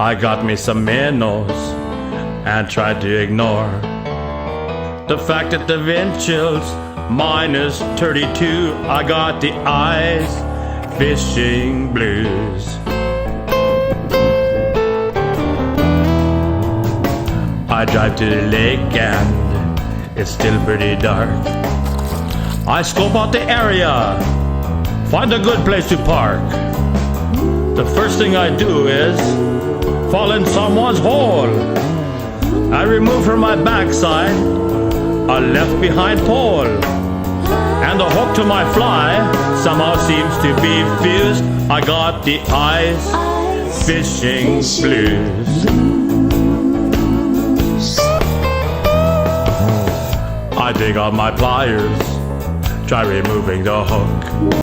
I got me some minnows and tried to ignore the fact that the wind chill's minus 32. I got the ice fishing blues. I drive to the lake and it's still pretty dark. I scope out the area, find a good place to park. The first thing I do is fall in someone's hole. I remove from my backside a left behind pole, and the hook to my fly somehow seems to be fused. I got the ice fishing blues. I dig out my pliers, try removing the hook.